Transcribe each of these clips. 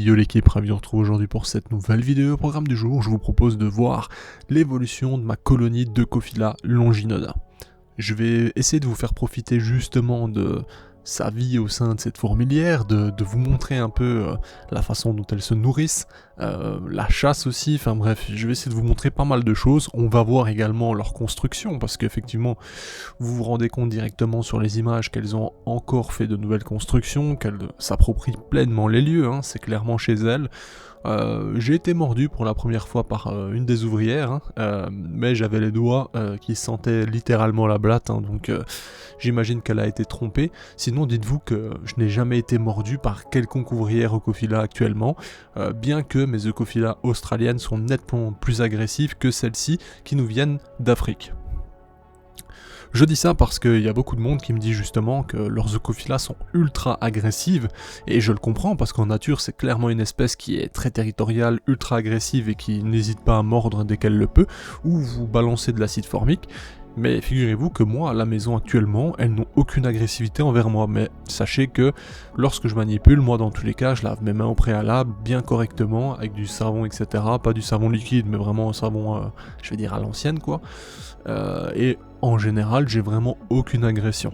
Yo l'équipe, ravi de vous retrouver aujourd'hui pour cette nouvelle vidéo. Au programme du jour, je vous propose de voir l'évolution de ma colonie d'Eucophila longinoda. Je vais essayer de vous faire profiter justement de sa vie au sein de cette fourmilière, de vous montrer un peu la façon dont elles se nourrissent, la chasse aussi, enfin bref, je vais essayer de vous montrer pas mal de choses. On va voir également leur construction, parce qu'effectivement, vous vous rendez compte directement sur les images qu'elles ont encore fait de nouvelles constructions, qu'elles s'approprient pleinement les lieux, hein, c'est clairement chez elles. J'ai été mordu pour la première fois par une des ouvrières, hein, mais j'avais les doigts qui sentaient littéralement la blatte, hein, donc j'imagine qu'elle a été trompée. Sinon, dites-vous que je n'ai jamais été mordu par quelconque ouvrière Eucophila actuellement, bien que mes Eucophila australiennes sont nettement plus agressives que celles-ci qui nous viennent d'Afrique. Je dis ça parce qu'il y a beaucoup de monde qui me dit justement que leurs Eucophila sont ultra agressives, et je le comprends parce qu'en nature c'est clairement une espèce qui est très territoriale, ultra agressive et qui n'hésite pas à mordre dès qu'elle le peut, ou vous balancer de l'acide formique. Mais figurez-vous que moi, à la maison actuellement, elles n'ont aucune agressivité envers moi, mais sachez que lorsque je manipule, moi dans tous les cas, je lave mes mains au préalable, bien correctement, avec du savon, etc. Pas du savon liquide, mais vraiment un savon, je vais dire à l'ancienne quoi. Et en général, j'ai vraiment aucune agression.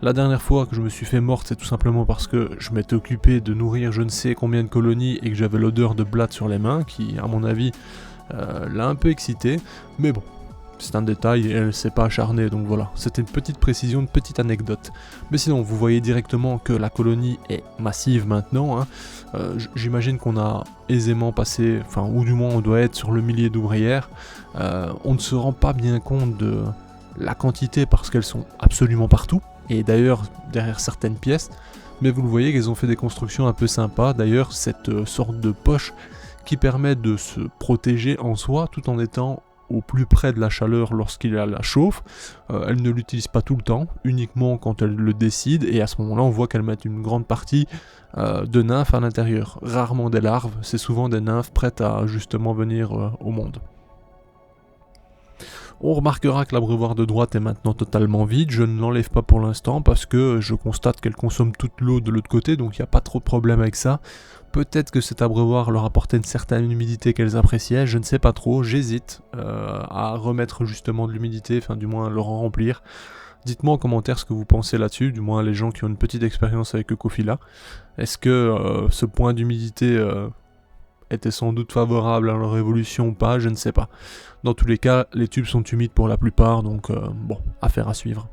La dernière fois que je me suis fait morte, c'est tout simplement parce que je m'étais occupé de nourrir je ne sais combien de colonies et que j'avais l'odeur de blatte sur les mains, qui, à mon avis, l'a un peu excité, mais bon. C'est un détail et elle s'est pas acharnée, donc voilà, c'était une petite précision, une petite anecdote. Mais sinon, vous voyez directement que la colonie est massive maintenant, hein. J'imagine qu'on a aisément passé, enfin, ou du moins on doit être sur le millier d'ouvrières. On ne se rend pas bien compte de la quantité parce qu'elles sont absolument partout, et d'ailleurs derrière certaines pièces, mais vous le voyez qu'elles ont fait des constructions un peu sympas, d'ailleurs cette sorte de poche qui permet de se protéger en soi tout en étant au plus près de la chaleur lorsqu'il y a la chauffe. Elle ne l'utilise pas tout le temps, uniquement quand elle le décide, et à ce moment-là on voit qu'elle met une grande partie de nymphes à l'intérieur. Rarement des larves, c'est souvent des nymphes prêtes à justement venir au monde. On remarquera que l'abreuvoir de droite est maintenant totalement vide, je ne l'enlève pas pour l'instant parce que je constate qu'elle consomme toute l'eau de l'autre côté, donc il n'y a pas trop de problème avec ça. Peut-être que cet abreuvoir leur apportait une certaine humidité qu'elles appréciaient, je ne sais pas trop, j'hésite à remettre justement de l'humidité, enfin du moins à le remplir. Dites-moi en commentaire ce que vous pensez là-dessus, du moins les gens qui ont une petite expérience avec Eucophila. Est-ce que ce point d'humidité était sans doute favorable à leur évolution ou pas, je ne sais pas. Dans tous les cas, les tubes sont humides pour la plupart, donc bon, affaire à suivre.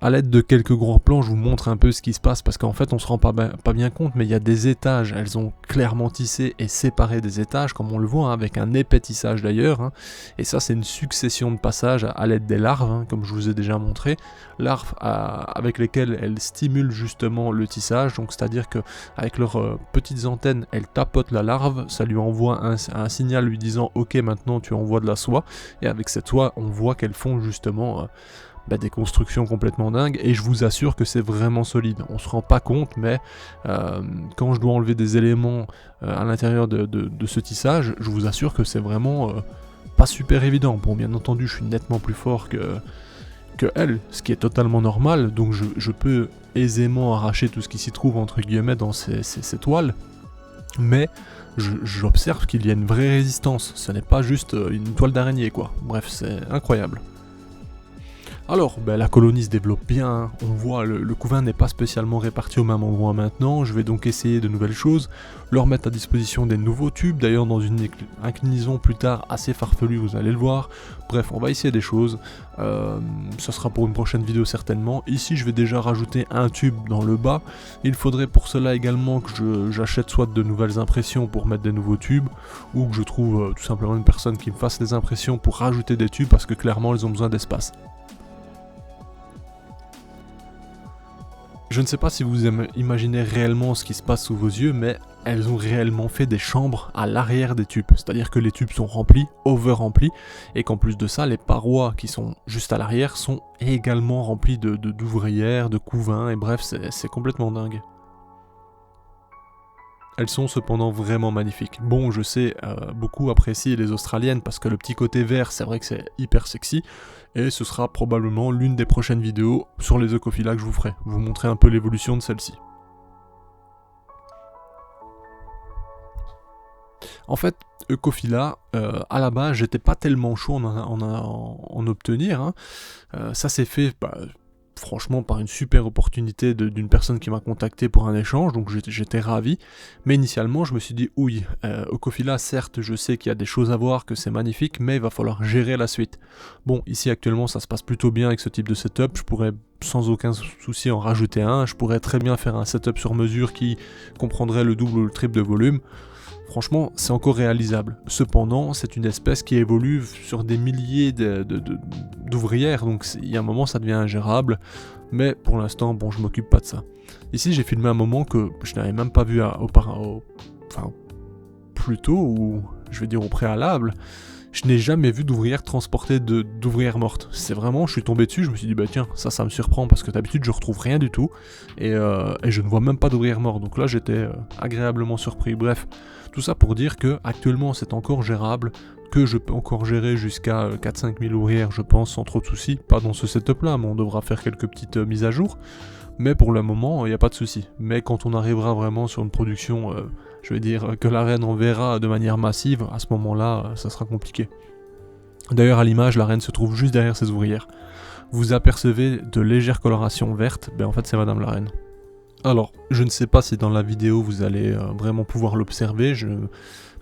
A l'aide de quelques gros plans, je vous montre un peu ce qui se passe, parce qu'en fait on se rend pas bien compte, mais il y a des étages, elles ont clairement tissé et séparé des étages, comme on le voit, hein, avec un épais tissage d'ailleurs, hein. Et ça c'est une succession de passages à l'aide des larves, hein, comme je vous ai déjà montré, larves avec lesquelles elles stimulent justement le tissage, donc c'est-à-dire que avec leurs petites antennes, elles tapotent la larve, ça lui envoie un signal lui disant « Ok, maintenant tu envoies de la soie », et avec cette soie, on voit qu'elles font justement des constructions complètement dingues, et je vous assure que c'est vraiment solide. On se rend pas compte, mais quand je dois enlever des éléments à l'intérieur de ce tissage, je vous assure que c'est vraiment pas super évident. Bon, bien entendu, je suis nettement plus fort que elle, ce qui est totalement normal, donc je peux aisément arracher tout ce qui s'y trouve entre guillemets dans ces toiles, mais j'observe qu'il y a une vraie résistance, ce n'est pas juste une toile d'araignée quoi. Bref, c'est incroyable. Alors, la colonie se développe bien, hein. On voit le couvain n'est pas spécialement réparti au même endroit maintenant, je vais donc essayer de nouvelles choses, leur mettre à disposition des nouveaux tubes, d'ailleurs dans une inclinaison plus tard assez farfelue, vous allez le voir. Bref, on va essayer des choses, ça sera pour une prochaine vidéo certainement. Ici je vais déjà rajouter un tube dans le bas, il faudrait pour cela également que j'achète soit de nouvelles impressions pour mettre des nouveaux tubes, ou que je trouve tout simplement une personne qui me fasse les impressions pour rajouter des tubes, parce que clairement elles ont besoin d'espace. Je ne sais pas si vous imaginez réellement ce qui se passe sous vos yeux, mais elles ont réellement fait des chambres à l'arrière des tubes. C'est-à-dire que les tubes sont remplis, over-remplis, et qu'en plus de ça, les parois qui sont juste à l'arrière sont également remplies d'ouvrières, de couvains, et bref, c'est complètement dingue. Elles sont cependant vraiment magnifiques. Bon, je sais, beaucoup apprécient les australiennes parce que le petit côté vert, c'est vrai que c'est hyper sexy. Et ce sera probablement l'une des prochaines vidéos sur les Eucophila que je vous ferai. Vous montrer un peu l'évolution de celle-ci. En fait, Ecofila, à la base, j'étais pas tellement chaud en obtenir. Hein. Ça s'est fait, franchement, par une super opportunité d'une personne qui m'a contacté pour un échange, donc j'étais ravi. Mais initialement, je me suis dit, oui, Ecofila, certes, je sais qu'il y a des choses à voir, que c'est magnifique, mais il va falloir gérer la suite. Bon, ici actuellement, ça se passe plutôt bien avec ce type de setup. Je pourrais sans aucun souci en rajouter un. Je pourrais très bien faire un setup sur mesure qui comprendrait le double ou le triple de volume. Franchement, c'est encore réalisable. Cependant, c'est une espèce qui évolue sur des milliers d'ouvrières, donc il y a un moment, ça devient ingérable. Mais pour l'instant, bon, je m'occupe pas de ça. Ici, j'ai filmé un moment que je n'avais même pas vu plus tôt, ou je vais dire au préalable. Je n'ai jamais vu d'ouvrière transporter d'ouvrières mortes. C'est vraiment, je suis tombé dessus, je me suis dit, tiens, ça me surprend, parce que d'habitude, je retrouve rien du tout, et je ne vois même pas d'ouvrières mortes. Donc là, j'étais agréablement surpris. Bref, tout ça pour dire que actuellement, c'est encore gérable, que je peux encore gérer jusqu'à 4-5 000 ouvrières, je pense, sans trop de soucis. Pas dans ce setup-là, mais on devra faire quelques petites mises à jour. Mais pour le moment, il n'y a pas de souci. Mais quand on arrivera vraiment sur une production, je vais dire, que la reine enverra de manière massive, à ce moment-là, ça sera compliqué. D'ailleurs, à l'image, la reine se trouve juste derrière ses ouvrières. Vous apercevez de légères colorations vertes, en fait c'est Madame la reine. Alors, je ne sais pas si dans la vidéo vous allez vraiment pouvoir l'observer,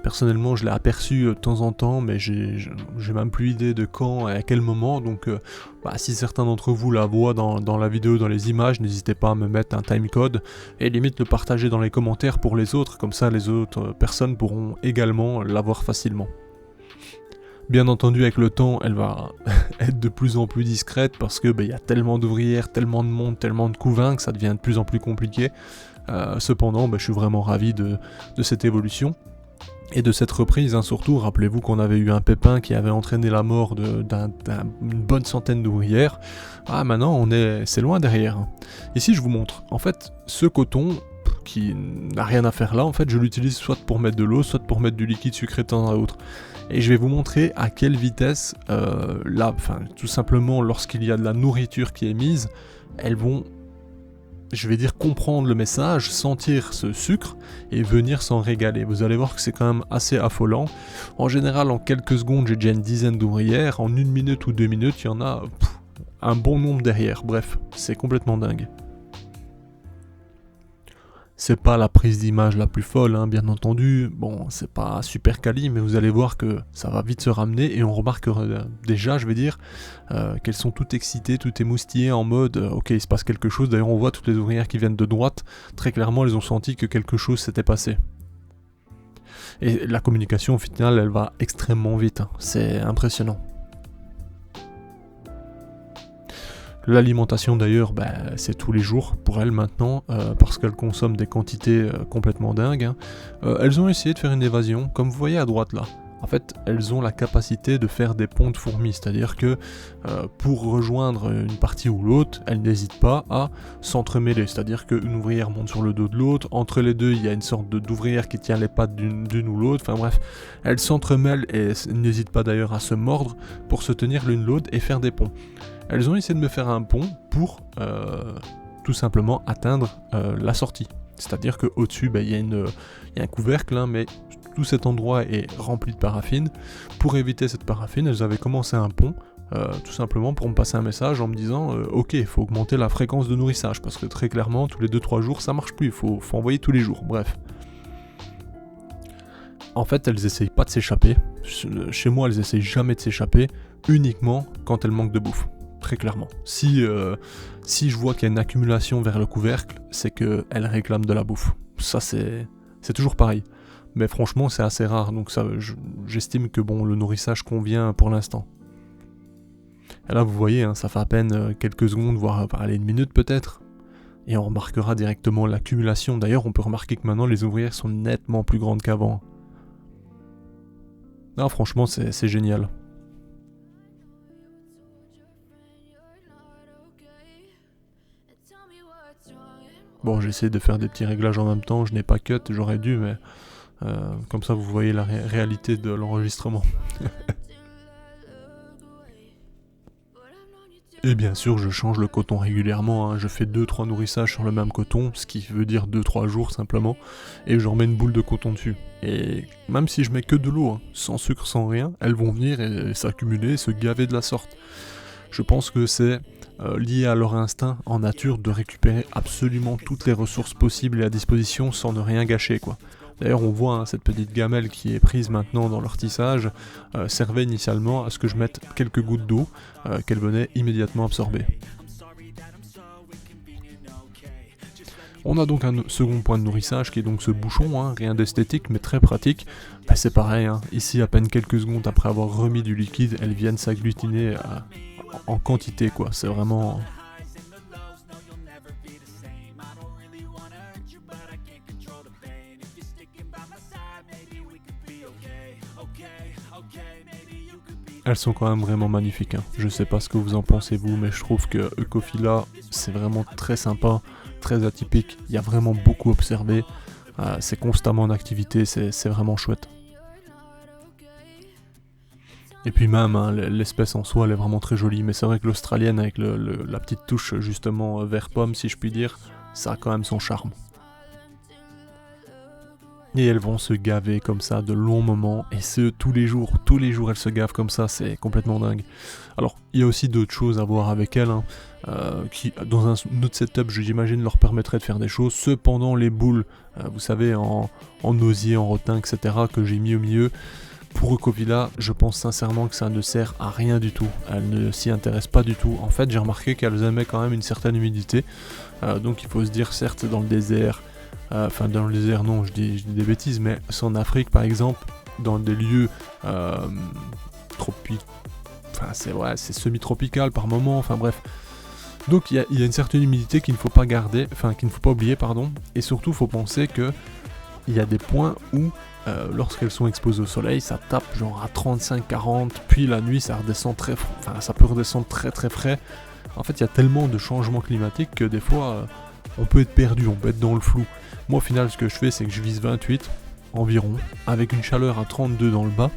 personnellement je l'ai aperçu de temps en temps, mais j'ai même plus idée de quand et à quel moment, donc si certains d'entre vous la voient dans la vidéo, dans les images, n'hésitez pas à me mettre un timecode, et limite le partager dans les commentaires pour les autres, comme ça les autres personnes pourront également la voir facilement. Bien entendu, avec le temps, elle va être de plus en plus discrète parce que y a tellement d'ouvrières, tellement de monde, tellement de couvains que ça devient de plus en plus compliqué. Cependant, je suis vraiment ravi de cette évolution. Et de cette reprise, hein, surtout, rappelez-vous qu'on avait eu un pépin qui avait entraîné la mort d'une bonne centaine d'ouvrières. Maintenant, c'est loin derrière. Hein. Ici, je vous montre. En fait, ce coton qui n'a rien à faire là, en fait, je l'utilise soit pour mettre de l'eau, soit pour mettre du liquide sucré de temps à autre. Et je vais vous montrer à quelle vitesse, tout simplement, lorsqu'il y a de la nourriture qui est mise, elles vont, je vais dire, comprendre le message, sentir ce sucre et venir s'en régaler. Vous allez voir que c'est quand même assez affolant. En général, en quelques secondes, j'ai déjà une dizaine d'ouvrières. En 1 minute ou 2 minutes, il y en a un bon nombre derrière. Bref, c'est complètement dingue. C'est pas la prise d'image la plus folle, hein, bien entendu. Bon, c'est pas super quali, mais vous allez voir que ça va vite se ramener et on remarquera déjà, je vais dire, qu'elles sont toutes excitées, toutes émoustillées en mode ok, il se passe quelque chose. D'ailleurs, on voit toutes les ouvrières qui viennent de droite. Très clairement, elles ont senti que quelque chose s'était passé. Et la communication, au final, elle va extrêmement vite. Hein. C'est impressionnant. L'alimentation d'ailleurs, c'est tous les jours pour elles maintenant, parce qu'elles consomment des quantités complètement dingues. Hein. Elles ont essayé de faire une évasion, comme vous voyez à droite là. En fait, elles ont la capacité de faire des ponts de fourmis, c'est-à-dire que pour rejoindre une partie ou l'autre, elles n'hésitent pas à s'entremêler, c'est-à-dire qu'une ouvrière monte sur le dos de l'autre, entre les deux il y a une sorte d'ouvrière qui tient les pattes d'une ou l'autre, enfin bref, elles s'entremêlent et n'hésitent pas d'ailleurs à se mordre pour se tenir l'une l'autre et faire des ponts. Elles ont essayé de me faire un pont pour tout simplement atteindre la sortie. C'est-à-dire qu'au-dessus, il y a un couvercle, hein, mais tout cet endroit est rempli de paraffine. Pour éviter cette paraffine, elles avaient commencé un pont, tout simplement pour me passer un message en me disant ok, il faut augmenter la fréquence de nourrissage, parce que très clairement, tous les 2-3 jours, ça marche plus, il faut envoyer tous les jours, bref. En fait, elles essayent pas de s'échapper. Chez moi, elles essayent jamais de s'échapper, uniquement quand elles manquent de bouffe. Très clairement. Si je vois qu'il y a une accumulation vers le couvercle, c'est qu'elles réclament de la bouffe. Ça, c'est toujours pareil. Mais franchement, c'est assez rare, donc j'estime que le nourrissage convient pour l'instant. Et là, vous voyez, hein, ça fait à peine quelques secondes, voire une minute peut-être. Et on remarquera directement l'accumulation. D'ailleurs, on peut remarquer que maintenant, les ouvrières sont nettement plus grandes qu'avant. Non, franchement, c'est génial. Bon, j'essaie de faire des petits réglages en même temps, je n'ai pas cut, j'aurais dû, mais comme ça vous voyez la réalité de l'enregistrement. Et bien sûr, je change le coton régulièrement, hein. Je fais 2-3 nourrissages sur le même coton, ce qui veut dire 2-3 jours simplement, et je remets une boule de coton dessus. Et même si je mets que de l'eau, hein, sans sucre, sans rien, elles vont venir et s'accumuler, se gaver de la sorte. Je pense que c'est lié à leur instinct en nature de récupérer absolument toutes les ressources possibles et à disposition sans ne rien gâcher, quoi. D'ailleurs, on voit, hein, cette petite gamelle qui est prise maintenant dans leur tissage servait initialement à ce que je mette quelques gouttes d'eau qu'elle venait immédiatement absorber. On a donc un second point de nourrissage qui est donc ce bouchon, hein, rien d'esthétique mais très pratique. Bah, c'est pareil, hein, ici à peine quelques secondes après avoir remis du liquide, elles viennent s'agglutiner en quantité, quoi. C'est vraiment... Elles sont quand même vraiment magnifiques, hein. Je sais pas ce que vous en pensez vous, mais je trouve que Eucophila, c'est vraiment très sympa, très atypique, il y a vraiment beaucoup observé, c'est constamment en activité, c'est vraiment chouette. Et puis même, hein, l'espèce en soi, elle est vraiment très jolie, mais c'est vrai que l'australienne, avec la petite touche justement vert pomme, si je puis dire, ça a quand même son charme. Et elles vont se gaver comme ça de longs moments, et ce, tous les jours elles se gavent comme ça, c'est complètement dingue. Alors, il y a aussi d'autres choses à voir avec elles, hein, qui, dans un autre setup, j'imagine, leur permettrait de faire des choses. Cependant, les boules, vous savez, en osier, en rotin, etc., que j'ai mis au milieu, pour Eucophila, je pense sincèrement que ça ne sert à rien du tout. Elles ne s'y intéressent pas du tout. En fait, j'ai remarqué qu'elles aimaient quand même une certaine humidité, donc il faut se dire, certes, dans le désert, enfin dans le désert non, je dis des bêtises, mais c'est en Afrique par exemple, dans des lieux c'est semi-tropical par moment, enfin bref. Donc il y a une certaine humidité qu'il ne faut pas garder, enfin qu'il ne faut pas oublier, pardon, et surtout il faut penser que il y a des points où lorsqu'elles sont exposées au soleil, ça tape genre à 35-40, puis la nuit ça redescend ça peut redescendre très très frais. En fait il y a tellement de changements climatiques que des fois on peut être perdu, on peut être dans le flou. Moi au final ce que je fais c'est que je vise 28 environ, avec une chaleur à 32 dans le bas,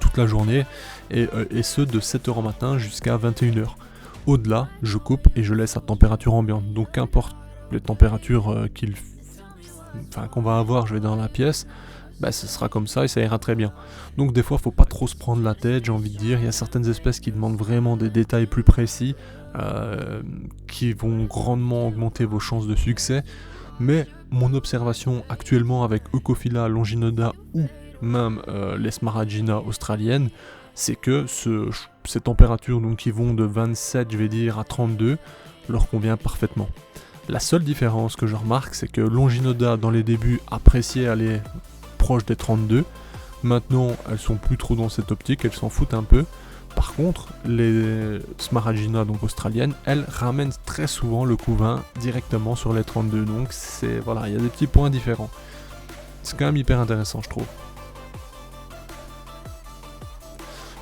toute la journée, et ce de 7h en matin jusqu'à 21h. Au-delà, je coupe et je laisse à température ambiante, donc qu'importe les températures qu'on va avoir, je vais dans la pièce, bah ce sera comme ça et ça ira très bien. Donc des fois faut pas trop se prendre la tête, j'ai envie de dire, il y a certaines espèces qui demandent vraiment des détails plus précis, qui vont grandement augmenter vos chances de succès, mais mon observation actuellement avec Eucophila longinoda ou même les Smaragina australiennes, c'est que ces températures donc, qui vont de 27 je vais dire à 32 leur convient parfaitement. La seule différence que je remarque, c'est que Longinoda dans les débuts appréciait aller proche des 32, maintenant elles sont plus trop dans cette optique, elles s'en foutent un peu. Par contre, les Smaragina, donc australiennes, elles ramènent très souvent le couvain directement sur les 32, donc voilà, il y a des petits points différents. C'est quand même hyper intéressant, je trouve.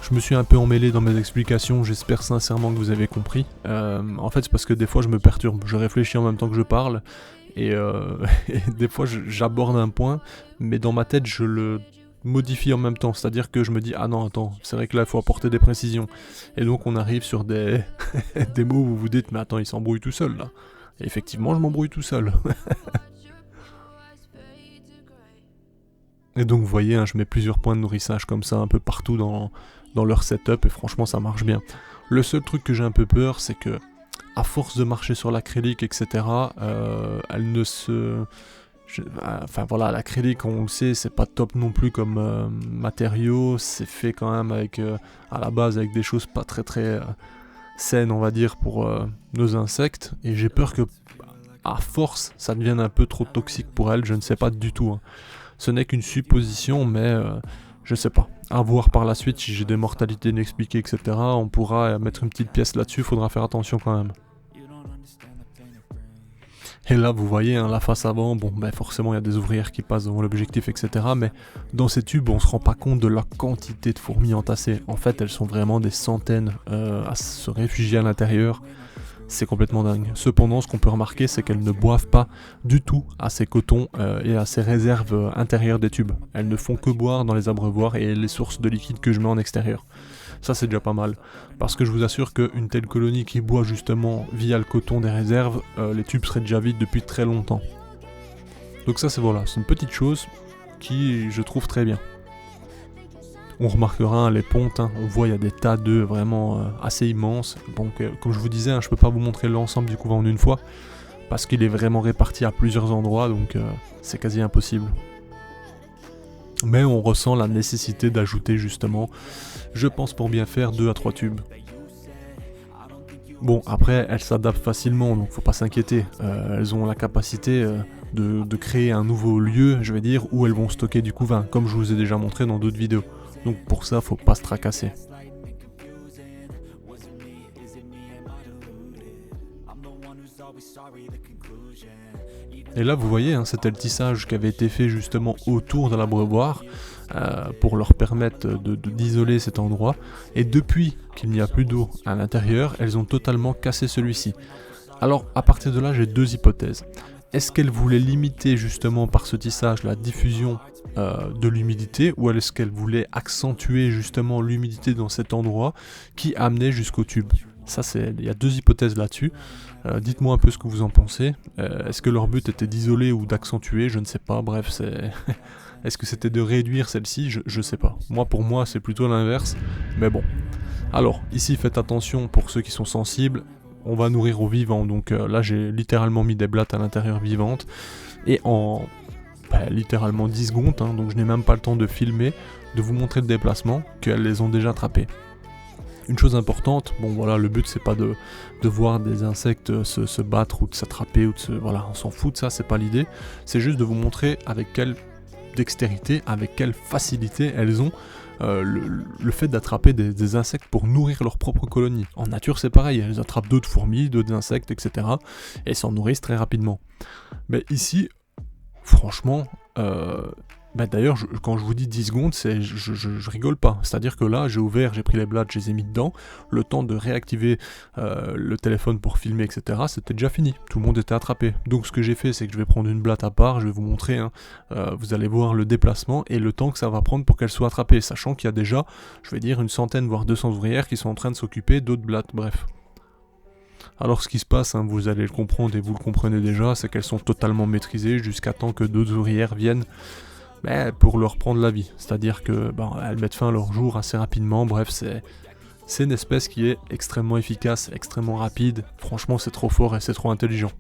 Je me suis un peu emmêlé dans mes explications, j'espère sincèrement que vous avez compris. En fait, c'est parce que des fois je me perturbe, je réfléchis en même temps que je parle, et des fois j'aborde un point, mais dans ma tête je le modifie en même temps, c'est-à-dire que je me dis ah non attends, c'est vrai que là il faut apporter des précisions, et donc on arrive sur des des mots où vous vous dites mais attends il s'embrouille tout seul là, et effectivement je m'embrouille tout seul. Et donc vous voyez, hein, je mets plusieurs points de nourrissage comme ça un peu partout dans leur setup, et franchement ça marche bien. Le seul truc que j'ai un peu peur, c'est que à force de marcher sur l'acrylique, etc., elle ne se... Enfin voilà, l'acrylique, on le sait, c'est pas top non plus comme matériau, c'est fait quand même avec, à la base, avec des choses pas très très saines, on va dire, pour nos insectes, et j'ai peur que, à force, ça devienne un peu trop toxique pour elle, je ne sais pas du tout. Hein. Ce n'est qu'une supposition, mais je sais pas. À voir par la suite, si j'ai des mortalités inexpliquées, etc., on pourra mettre une petite pièce là-dessus, faudra faire attention quand même. Et là, vous voyez, hein, la face avant, bon, ben forcément, il y a des ouvrières qui passent devant l'objectif, etc., mais dans ces tubes, on se rend pas compte de la quantité de fourmis entassées. En fait, elles sont vraiment des centaines à se réfugier à l'intérieur. c'est complètement dingue. Cependant, ce qu'on peut remarquer, c'est qu'elles ne boivent pas du tout à ces cotons et à ces réserves intérieures des tubes. Elles ne font que boire dans les abreuvoirs et les sources de liquide que je mets en extérieur. Ça, c'est déjà pas mal, parce que je vous assure qu'une telle colonie qui boit justement via le coton des réserves, les tubes seraient déjà vides depuis très longtemps. Donc ça, c'est une petite chose qui, je trouve, très bien. On remarquera les pontes, on voit il y a des tas d'œufs vraiment assez immenses. Donc comme je vous disais, je peux pas vous montrer l'ensemble du couvent en une fois, parce qu'il est vraiment réparti à plusieurs endroits, donc c'est quasi impossible. Mais on ressent la nécessité d'ajouter justement, je pense pour bien faire, 2 à 3 tubes. Bon, après, elles s'adaptent facilement, donc faut pas s'inquiéter. Elles ont la capacité de créer un nouveau lieu, je vais dire, où elles vont stocker du couvain, comme je vous ai déjà montré dans d'autres vidéos. Donc pour ça, faut pas se tracasser. Et là, vous voyez, c'était le tissage qui avait été fait justement autour de l'abreuvoir pour leur permettre d'isoler cet endroit. Et depuis qu'il n'y a plus d'eau à l'intérieur, elles ont totalement cassé celui-ci. Alors, à partir de là, j'ai 2 hypothèses. Est-ce qu'elles voulaient limiter justement par ce tissage la diffusion de l'humidité, ou est-ce qu'elles voulaient accentuer justement l'humidité dans cet endroit qui amenait jusqu'au tube? Ça, il y a 2 hypothèses là-dessus. Dites-moi un peu ce que vous en pensez. Est-ce que leur but était d'isoler ou d'accentuer? Je ne sais pas. Bref, est-ce que c'était de réduire celle-ci? Je sais pas. Pour moi, c'est plutôt l'inverse. Mais bon. Alors, ici, faites attention pour ceux qui sont sensibles. On va nourrir au vivant. Donc là, j'ai littéralement mis des blattes à l'intérieur vivantes. Et en littéralement 10 secondes, donc je n'ai même pas le temps de filmer, de vous montrer le déplacement, qu'elles les ont déjà attrapées. Une chose importante, le but c'est pas de voir des insectes se battre ou de s'attraper, on s'en fout de ça, c'est pas l'idée, c'est juste de vous montrer avec quelle dextérité, avec quelle facilité elles ont le fait d'attraper des insectes pour nourrir leur propre colonie. En nature c'est pareil, elles attrapent d'autres fourmis, d'autres insectes, etc. et s'en nourrissent très rapidement. Mais ici, franchement, d'ailleurs, quand je vous dis 10 secondes, je rigole pas. C'est-à-dire que là, j'ai pris les blattes, je les ai mis dedans, le temps de réactiver le téléphone pour filmer, etc., c'était déjà fini. Tout le monde était attrapé. Donc ce que j'ai fait, c'est que je vais prendre une blatte à part, je vais vous montrer, vous allez voir le déplacement et le temps que ça va prendre pour qu'elle soit attrapée, sachant qu'il y a déjà, je vais dire, 100 voire 200 ouvrières qui sont en train de s'occuper d'autres blattes, bref. Alors ce qui se passe, vous allez le comprendre et vous le comprenez déjà, c'est qu'elles sont totalement maîtrisées jusqu'à temps que d'autres ouvrières viennent pour leur prendre la vie. C'est-à-dire que elles mettent fin à leur jour assez rapidement, bref, c'est une espèce qui est extrêmement efficace, extrêmement rapide, franchement c'est trop fort et c'est trop intelligent.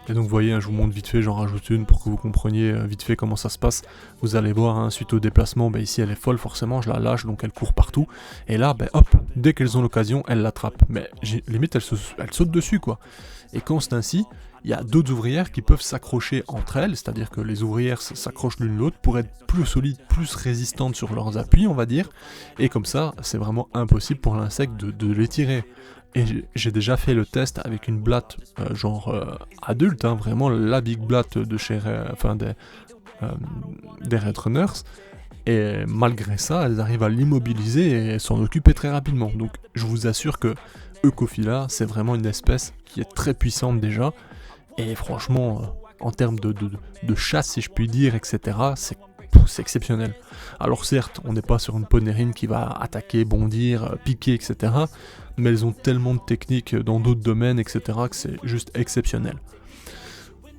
Et donc vous voyez, je vous montre vite fait, j'en rajoute une pour que vous compreniez vite fait comment ça se passe. Vous allez voir, suite au déplacement, ici elle est folle forcément, je la lâche donc elle court partout. Et là, hop, dès qu'elles ont l'occasion, elles l'attrapent. Mais limite, elles sautent dessus quoi. Et quand c'est ainsi, il y a d'autres ouvrières qui peuvent s'accrocher entre elles, c'est-à-dire que les ouvrières s'accrochent l'une l'autre pour être plus solides, plus résistantes sur leurs appuis, on va dire. Et comme ça, c'est vraiment impossible pour l'insecte de les tirer. Et j'ai déjà fait le test avec une blatte adulte, vraiment la big blatte de chez des Red Runners. Et malgré ça, elles arrivent à l'immobiliser et s'en occuper très rapidement. Donc je vous assure que Eucophila, c'est vraiment une espèce qui est très puissante déjà. Et franchement, en termes de chasse, si je puis dire, etc., c'est exceptionnel. Alors certes, on n'est pas sur une ponérine qui va attaquer, bondir, piquer, etc. Mais elles ont tellement de techniques dans d'autres domaines, etc. que c'est juste exceptionnel.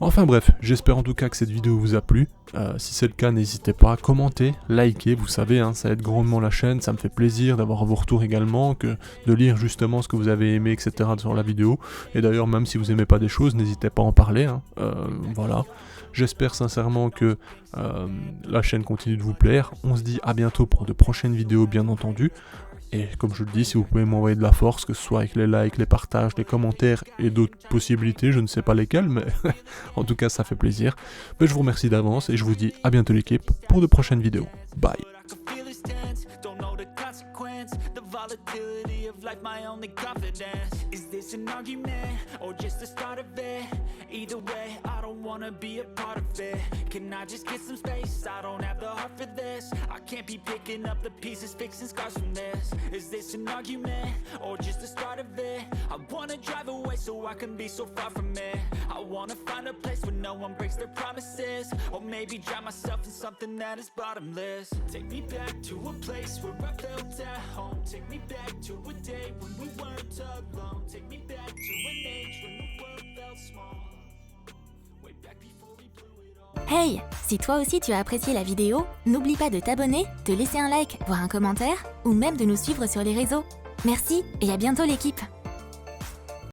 Enfin bref, j'espère en tout cas que cette vidéo vous a plu. Si c'est le cas, n'hésitez pas à commenter, liker, vous savez, ça aide grandement la chaîne, ça me fait plaisir d'avoir vos retours également, de lire justement ce que vous avez aimé, etc. sur la vidéo. Et d'ailleurs, même si vous aimez pas des choses, n'hésitez pas à en parler, voilà. J'espère sincèrement que la chaîne continue de vous plaire. On se dit à bientôt pour de prochaines vidéos, bien entendu. Et comme je le dis, si vous pouvez m'envoyer de la force, que ce soit avec les likes, les partages, les commentaires et d'autres possibilités, je ne sais pas lesquelles, mais en tout cas ça fait plaisir. Mais je vous remercie d'avance et je vous dis à bientôt l'équipe pour de prochaines vidéos. Bye. Volatility of life, my only confidence. Is this an argument or just the start of it? Either way, I don't don't wanna be a part of it. Can I just get some space? I don't have the heart for this. I can't be picking up the pieces, fixing scars from this. Is this an argument, or just the start of it? I wanna drive away so I can be so far from it. I wanna find a place where no one breaks their promises, or maybe drown myself in something that is bottomless. Take me back to a place where I felt at home. Take me back to a day when we weren't alone. Take me back to an age when the world felt small. Way back before we blew it all. Hey, si toi aussi tu as apprécié la vidéo, n'oublie pas de t'abonner, de laisser un like, voire un commentaire, ou même de nous suivre sur les réseaux. Merci et à bientôt l'équipe!